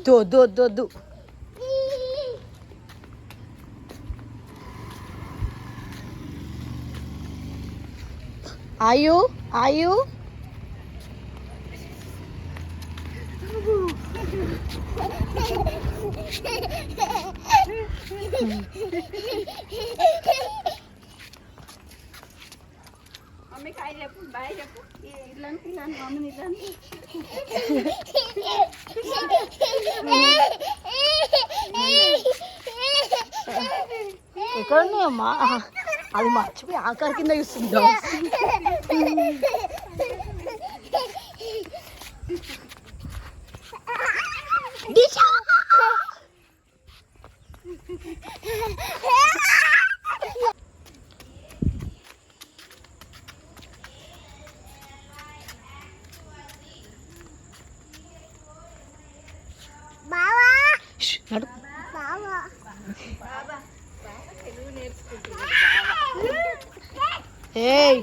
వద్దు వద్దు వద్దు. ఆయు ఆయు మమ్మీ కాయ చెప్పు, బాయ్ చెప్పు. ఇట్లా మమ్మీని ఇట్లా ఎక్కడ అమ్మా? అది మర్చిపోయి ఆకార కింద చూస్తుందా? నడు. ఏయ్